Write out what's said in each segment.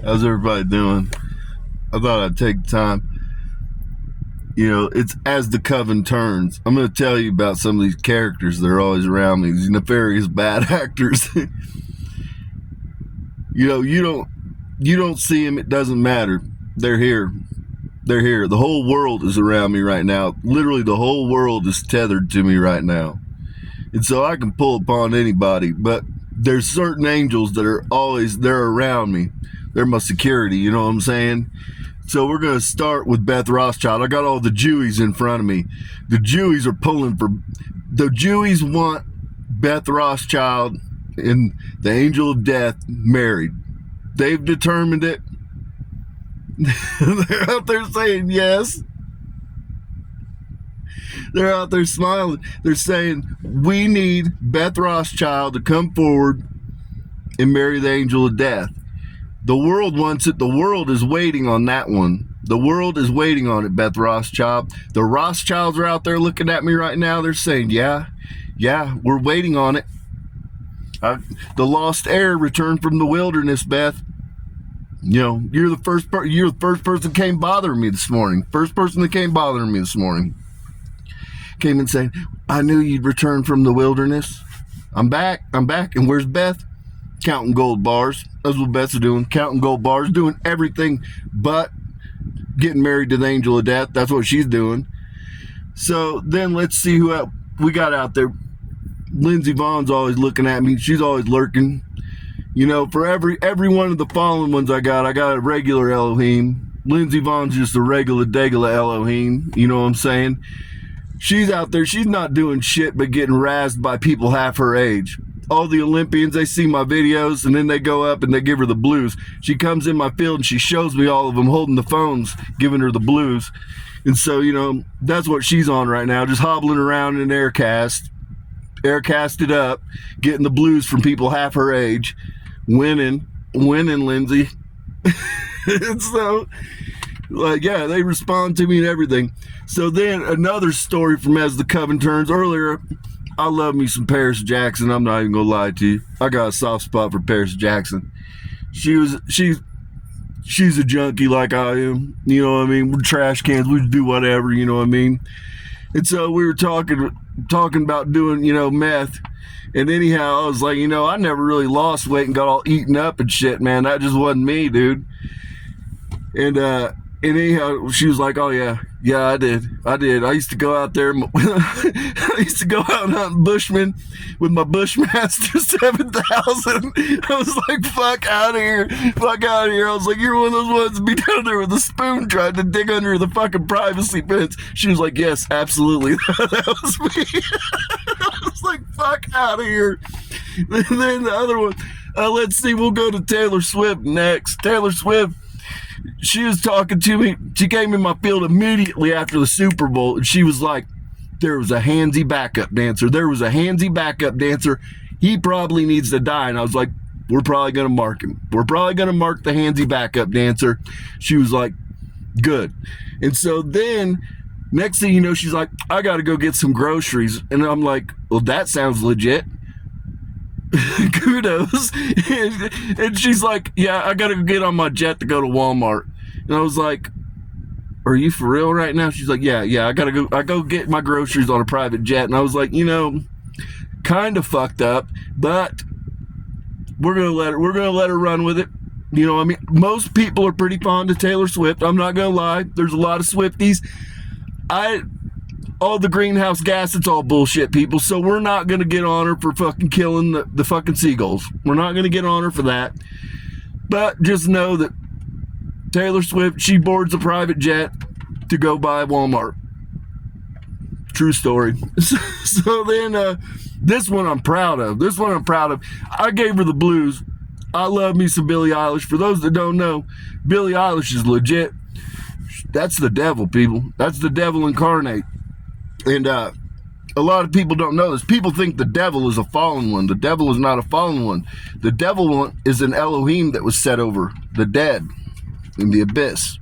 How's everybody doing? I thought I'd take time. You know, it's as the coven turns. I'm going to tell you about some of these characters that are always around me, these nefarious bad actors. You don't see them. It doesn't matter. They're here. They're here. The whole world is around me right now. Literally, the whole world is tethered to me right now. And so I can pull upon anybody, but there's certain angels that are always, they're around me. They're my security, you know what I'm saying? So we're going to start with Beth Rothschild. I got all the Jewies in front of me. The Jewies are pulling for, the Jewies want Beth Rothschild and the angel of death married. They've determined it. They're out there saying yes. They're out there smiling. They're saying, we need Beth Rothschild to come forward and marry the angel of death. The world wants it. The world is waiting on that one. The world is waiting on it, Beth Rothschild. The Rothschilds are out there looking at me right now. They're saying, yeah, we're waiting on it. The lost heir returned from the wilderness, Beth. You know, you're the first person that came bothering me this morning. First person that came bothering me this morning. Came and saying, I knew you'd return from the wilderness. I'm back. And where's Beth? Counting gold bars. That's what Beth's doing. Counting gold bars. Doing everything but getting married to the angel of death. That's what she's doing. So then let's see who else we got out there. Lindsey Vaughn's always looking at me. She's always lurking. You know, for every one of the fallen ones I got a regular Elohim. Lindsey Vaughn's just a regular degula Elohim. You know what I'm saying? She's out there. She's not doing shit but getting razzed by people half her age. All the Olympians, they see my videos and then they go up and they give her the blues. She comes in my field and she shows me all of them holding the phones, giving her the blues. And so, you know, that's what she's on right now, just hobbling around in air casted up, getting the blues from people half her age, winning, Lindsay. And so, like, yeah, they respond to me and everything. So then another story from As the Coven Turns. Earlier, I love me some Paris Jackson. I'm not even gonna lie to you. I got a soft spot for Paris Jackson. She's a junkie like I am. You know what I mean? We're trash cans. We do whatever. You know what I mean? And so we were talking about doing, you know, meth. And anyhow, I was like, you know, I never really lost weight and got all eaten up and shit, man. That just wasn't me, dude. And anyhow, she was like, oh yeah, I did. I used to go out there. I used to go out hunting Bushmen with my Bushmaster 7000. I was like, fuck out of here. I was like, you're one of those ones to be down there with a spoon trying to dig under the fucking privacy fence. She was like, yes, absolutely. That was me. I was like, fuck out of here. And then the other one, let's see, we'll go to Taylor Swift next. Taylor Swift. She was talking to me. She came in my field immediately after the Super Bowl, and she was like, there was a handsy backup dancer. He probably needs to die. And I was like, we're probably going to mark him. We're probably going to mark the handsy backup dancer. She was like, good. And so then, next thing you know, she's like, I got to go get some groceries. And I'm like, well, that sounds legit. Kudos. And she's like, yeah, I gotta get on my jet to go to Walmart. And I was like, are you for real right now? She's like, yeah, I go get my groceries on a private jet. And I was like, you know, kind of fucked up, but we're gonna let her run with it. You know, I mean, most people are pretty fond of Taylor Swift. I'm not gonna lie. There's a lot of Swifties. All the greenhouse gas, it's all bullshit, people. So we're not going to get on her for fucking killing the fucking seagulls. We're not going to get on her for that. But just know that Taylor Swift, she boards a private jet to go buy Walmart. True story. So then, this one I'm proud of. I gave her the blues. I love me some Billie Eilish. For those that don't know, Billie Eilish is legit. That's the devil, people. That's the devil incarnate. And a lot of people don't know this. People think the devil is a fallen one. The devil is not a fallen one. The devil one is an Elohim that was set over the dead in the abyss.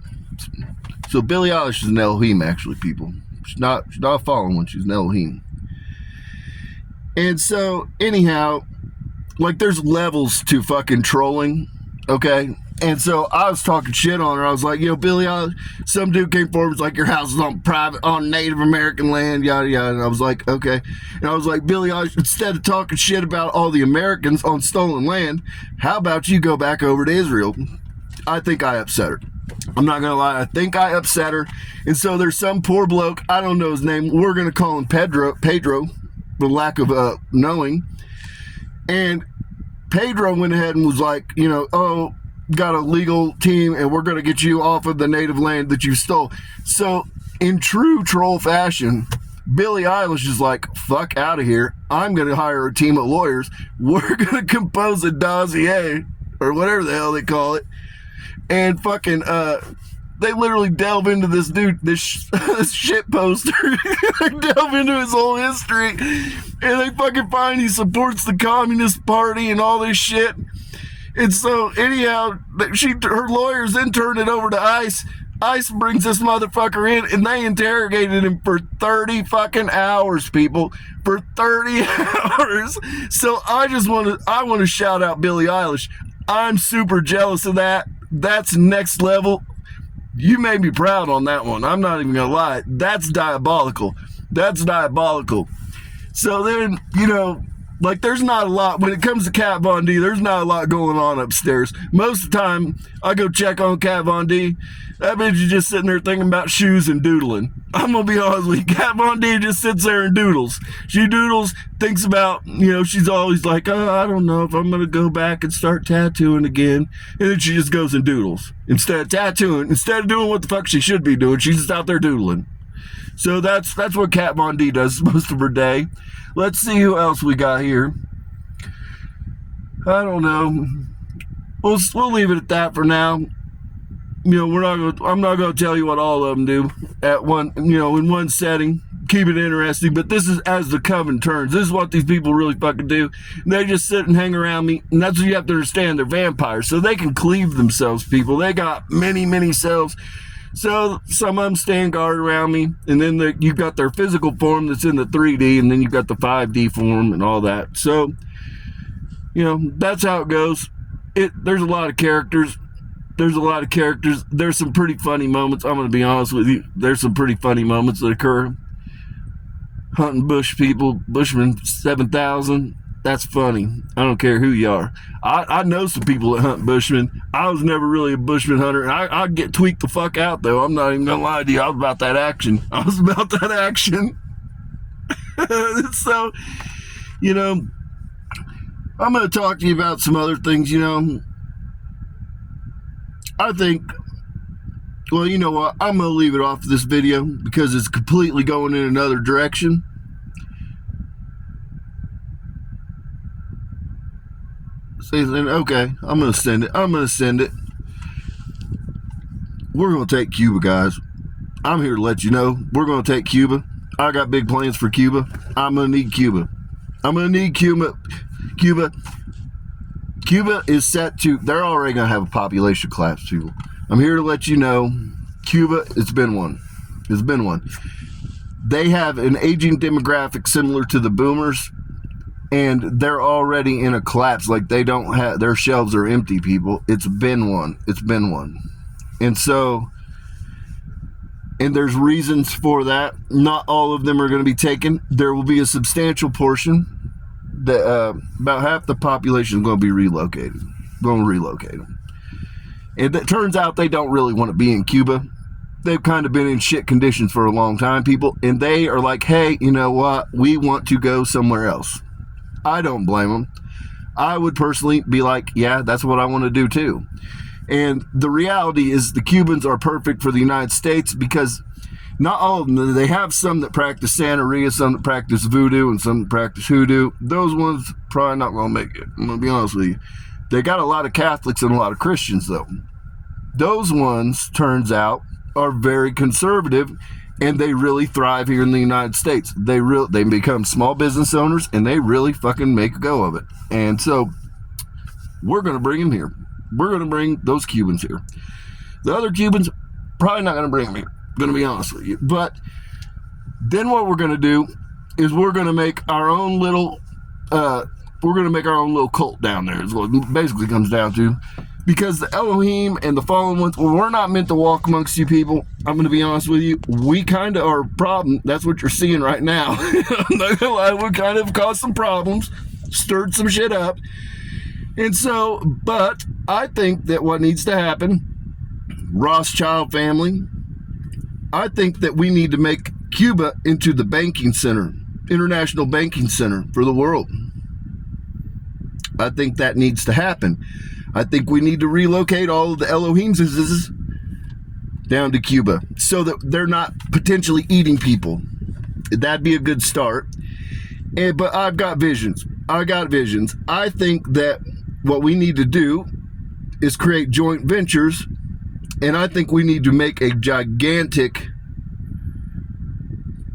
So Billie Eilish is an Elohim, actually, people. She's not a fallen one. She's an Elohim. And so, anyhow, like, there's levels to fucking trolling, okay? And so I was talking shit on her. I was like, Billie Eilish, some dude came forward, was like, your house is on Native American land, yada, yada. And I was like, okay. And I was like, Billie Eilish, instead of talking shit about all the Americans on stolen land, how about you go back over to Israel? I think I upset her. I'm not going to lie. I think I upset her. And so there's some poor bloke, I don't know his name. We're going to call him Pedro, for lack of knowing. And Pedro went ahead and was like, got a legal team and we're going to get you off of the native land that you stole. So in true troll fashion, Billie Eilish is like, fuck out of here. I'm going to hire a team of lawyers. We're going to compose a dossier or whatever the hell they call it. And fucking, they literally delve into this dude, this shit poster. They delve into his whole history and they fucking find he supports the Communist Party and all this shit. And so, anyhow, her lawyers then turned it over to ICE. ICE brings this motherfucker in, and they interrogated him for 30 fucking hours, people. For 30 hours. So I want to shout out Billie Eilish. I'm super jealous of that. That's next level. You made me proud on that one. I'm not even gonna lie. That's diabolical. That's diabolical. So then, like, there's not a lot, when it comes to Kat Von D, there's not a lot going on upstairs. Most of the time, I go check on Kat Von D, that bitch is just sitting there thinking about shoes and doodling. I'm gonna be honest with you, Kat Von D just sits there and doodles. She doodles, thinks about, she's always like, I don't know if I'm gonna go back and start tattooing again. And then she just goes and doodles. Instead of tattooing, instead of doing what the fuck she should be doing, she's just out there doodling. So that's what Kat Von D does most of her day. Let's see who else we got here. I don't know. We'll leave it at that for now. I'm not gonna tell you what all of them do at one, in one setting. Keep it interesting. But this is as the coven turns. This is what these people really fucking do. They just sit and hang around me, and that's what you have to understand. They're vampires, so they can cleave themselves. People. They got many selves. So some of them stand guard around me, and then you've got their physical form that's in the 3D, and then you've got the 5D form and all that. So, that's how it goes. There's a lot of characters. There's some pretty funny moments. I'm going to be honest with you. There's some pretty funny moments that occur. Hunting bush people, Bushman 7000. That's funny. I don't care who you are. I know some people that hunt bushmen. I was never really a bushman hunter. And I'd get tweaked the fuck out, though. I'm not even going to lie to you. I was about that action. So, I'm going to talk to you about some other things, I think, well, you know what? I'm going to leave it off this video because it's completely going in another direction. Okay, I'm going to send it. We're going to take Cuba, guys. I'm here to let you know. We're going to take Cuba. I got big plans for Cuba. I'm going to need Cuba. Cuba is set to, they're already going to have a population collapse, people. I'm here to let you know, Cuba, it's been one. They have an aging demographic similar to the boomers, and they're already in a collapse. Like, they don't have, their shelves are empty, people. It's been one. And so, and there's reasons for that. Not all of them are going to be taken. There will be a substantial portion that about half the population is going to be relocated. Going to relocate them. And it turns out they don't really want to be in Cuba. They've kind of been in shit conditions for a long time, people. And they are like, hey, you know what? We want to go somewhere else. I don't blame them. I would personally be like, yeah, that's what I want to do too. And the reality is the Cubans are perfect for the United States because not all of them, they have some that practice Santeria, some that practice voodoo, and some that practice hoodoo. Those ones probably not going to make it. I'm going to be honest with you. They got a lot of Catholics and a lot of Christians, though. Those ones, turns out, are very conservative, and they really thrive here in the United States. They become small business owners, and they really fucking make a go of it. And so, we're going to bring them here. We're going to bring those Cubans here. The other Cubans, probably not going to bring them here. Going to be honest with you. But then what we're going to do is we're going to make our own little cult down there is what it basically comes down to. Because the Elohim and the fallen ones, well, we're not meant to walk amongst you people. I'm going to be honest with you. We kind of are a problem. That's what you're seeing right now. I'm not going to lie. We kind of caused some problems, stirred some shit up. And so, but I think that what needs to happen, Rothschild family, I think that we need to make Cuba into the banking center, international banking center for the world. I think that needs to happen. I think we need to relocate all of the Elohims down to Cuba so that they're not potentially eating people. That'd be a good start. But I've got visions. I think that what we need to do is create joint ventures, and I think we need to make a gigantic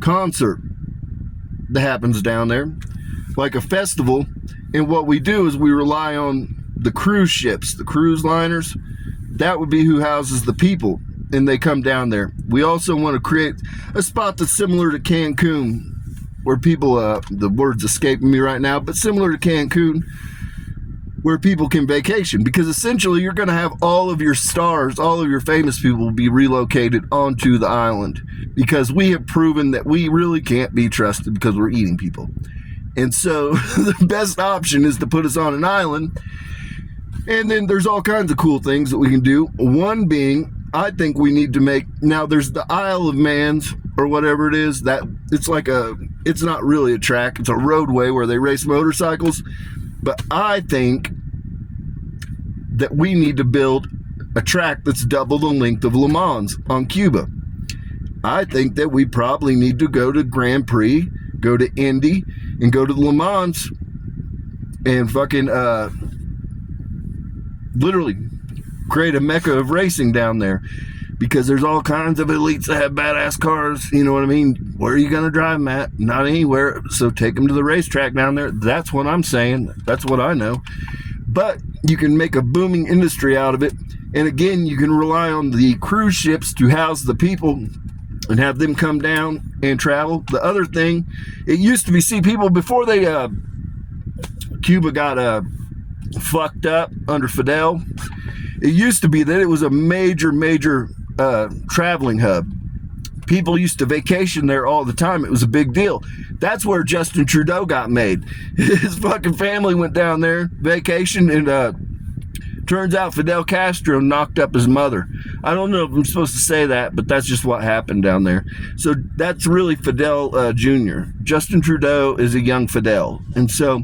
concert that happens down there, like a festival. And what we do is we rely on the cruise ships, the cruise liners. That would be who houses the people, and they come down there. We also want to create a spot that's similar to Cancun, where people, the word's escaping me right now, but similar to Cancun, where people can vacation. Because essentially you're going to have all of your stars, all of your famous people will be relocated onto the island, because we have proven that we really can't be trusted because we're eating people. And so the best option is to put us on an island. And then there's all kinds of cool things that we can do. One being, I think we need to make, now there's the Isle of Man's or whatever it is, that it's not really a track, it's a roadway where they race motorcycles. But I think that we need to build a track that's double the length of Le Mans on Cuba. I think that we probably need to go to Grand Prix, go to Indy, and go to Le Mans and fucking literally create a mecca of racing down there, because there's all kinds of elites that have badass cars. You know what I mean? Where are you going to drive them at? Not anywhere. So take them to the racetrack down there. That's what I'm saying. That's what I know. But you can make a booming industry out of it. And again, you can rely on the cruise ships to house the people and have them come down and travel. The other thing, it used to be, see, people before they Cuba got fucked up under Fidel, it used to be that it was a major traveling hub. People used to vacation there all the time. It was a big deal. That's where Justin Trudeau got made. His fucking family went down there, vacation, and turns out Fidel Castro knocked up his mother. I don't know if I'm supposed to say that, but that's just what happened down there. So that's really Fidel Jr. Justin Trudeau is a young Fidel. And so,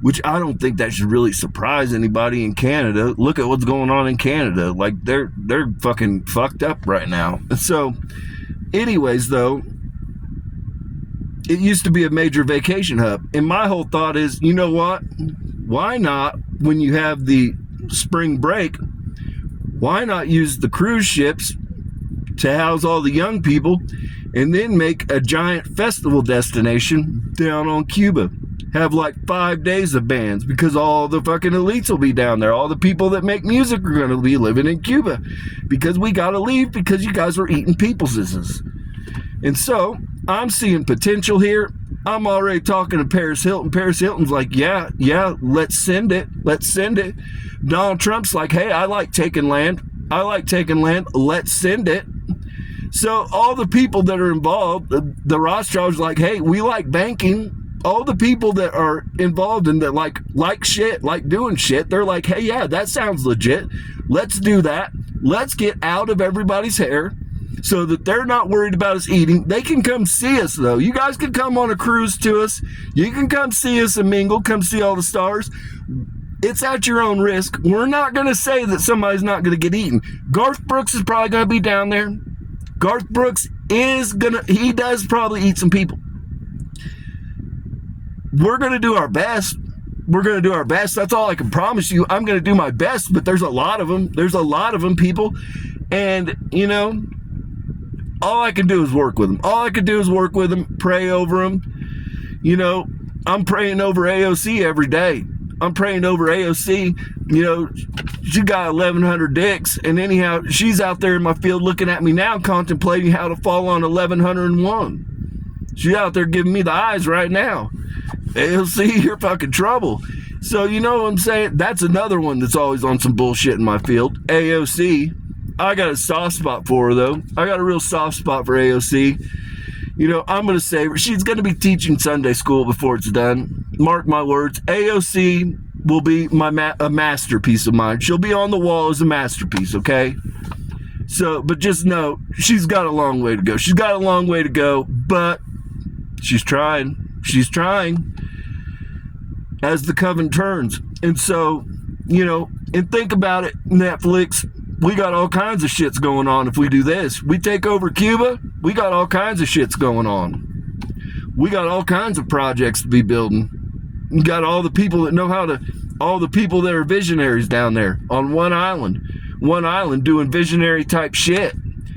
which I don't think that should really surprise anybody in Canada. Look at what's going on in Canada. Like, they're fucking fucked up right now. And so, anyways, though, it used to be a major vacation hub. And my whole thought is, you know what? Why not, when you have the spring break, why not use the cruise ships to house all the young people and then make a giant festival destination down on Cuba? Have like 5 days of bands, because all the fucking elites will be down there. All the people that make music are going to be living in Cuba, because we got to leave because you guys are eating people's isses. And so I'm seeing potential here. I'm already talking to Paris Hilton. Paris Hilton's like, yeah, let's send it. Donald Trump's like, hey, I like taking land. Let's send it. So all the people that are involved, the Rothschilds, like, hey, we like banking. All the people that are involved in that, like shit, like doing shit, they're like, hey, yeah, that sounds legit. Let's do that. Let's get out of everybody's hair so that they're not worried about us eating. They can come see us, though. You guys can come on a cruise to us. You can come see us and mingle, come see all the stars. It's at your own risk. We're not going to say that somebody's not going to get eaten. Garth Brooks is probably going to be down there. Garth Brooks he does probably eat some people. We're going to do our best. That's all I can promise you. I'm going to do my best, but there's a lot of them. People. And, you know, all I can do is work with them. Pray over them. You know, I'm praying over AOC every day. You know, she got 1,100 dicks. And anyhow, she's out there in my field looking at me now, contemplating how to fall on 1,101. She's out there giving me the eyes right now. AOC, you're fucking trouble. So, you know what I'm saying? That's another one that's always on some bullshit in my field. AOC. I got a soft spot for her, though. I got a real soft spot for AOC. You know, I'm going to say she's going to be teaching Sunday school before it's done. Mark my words. AOC will be a masterpiece of mine. She'll be on the wall as a masterpiece, okay? So, but just know, she's got a long way to go. She's got a long way to go, but she's trying. She's trying as the coven turns. And so, you know, and think about it, Netflix, we got all kinds of shits going on if we do this. We take over Cuba, we got all kinds of shits going on. We got all kinds of projects to be building. You got all the people that know how to, all the people that are visionaries down there on one island doing visionary type shit.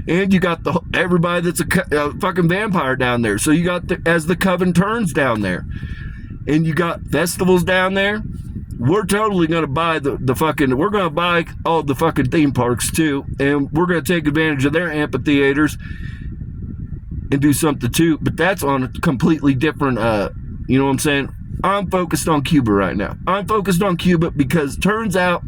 And you got everybody that's a fucking vampire down there. So you got as the coven turns down there. And you got festivals down there. We're totally going to buy we're going to buy all the fucking theme parks too. And we're going to take advantage of their amphitheaters and do something too. But that's on a completely different, you know what I'm saying? I'm focused on Cuba right now. I'm focused on Cuba because turns out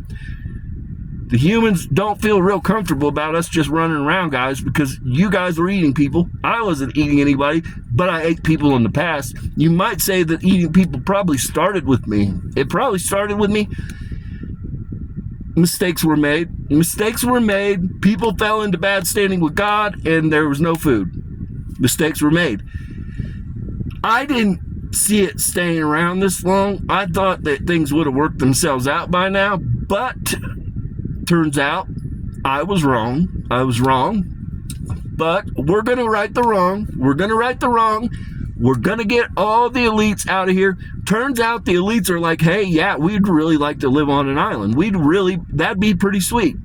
the humans don't feel real comfortable about us just running around, guys, because you guys were eating people. I wasn't eating anybody, but I ate people in the past. You might say that eating people probably started with me. It probably started with me. Mistakes were made. Mistakes were made. People fell into bad standing with God, and there was no food. Mistakes were made. I didn't see it staying around this long. I thought that things would have worked themselves out by now, but turns out I was wrong. But we're going to right the wrong. We're going to get all the elites out of here. Turns out the elites are like, hey, yeah, we'd really like to live on an island. That'd be pretty sweet.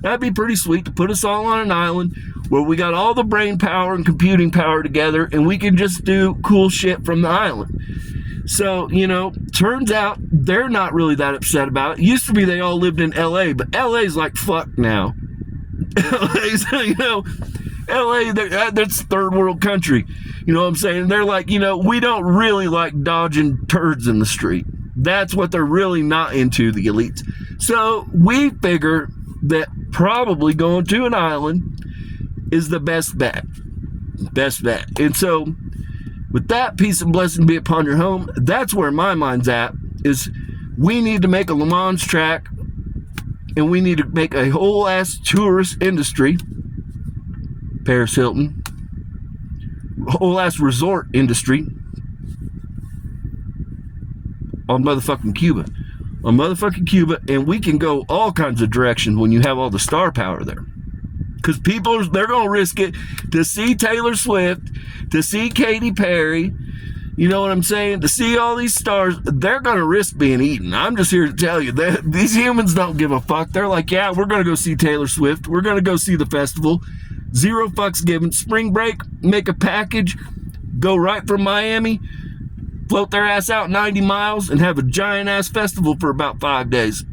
That'd be pretty sweet to put us all on an island where we got all the brain power and computing power together and we can just do cool shit from the island. So, you know, turns out they're not really that upset about it. Used to be they all lived in LA, but LA's like fuck now. LA's, you know, LA, that's third world country. You know what I'm saying? They're like, you know, we don't really like dodging turds in the street. That's what they're really not into, the elites. So we figure that probably going to an island is the best bet. Best bet. And so with that, peace and blessing be upon your home. That's where my mind's at, is we need to make a Le Mans track and we need to make a whole ass tourist industry. Paris Hilton. Whole ass resort industry on motherfucking Cuba. On motherfucking Cuba, and we can go all kinds of directions when you have all the star power there. Because people, they're going to risk it to see Taylor Swift, to see Katy Perry, you know what I'm saying? To see all these stars, they're going to risk being eaten. I'm just here to tell you that these humans don't give a fuck. They're like, yeah, we're going to go see Taylor Swift. We're going to go see the festival. Zero fucks given. Spring break, make a package, go right from Miami, float their ass out 90 miles, and have a giant-ass festival for about 5 days.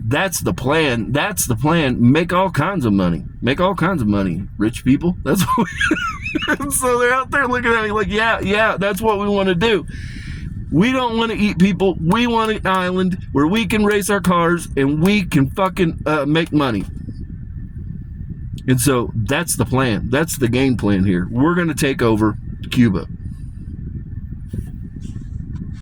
That's the plan. That's the plan. Make all kinds of money. Make all kinds of money, rich people. That's what we... So they're out there looking at me like, yeah, that's what we want to do. We don't want to eat people. We want an island where we can race our cars and we can fucking make money. And so that's the plan. That's the game plan here. We're going to take over Cuba.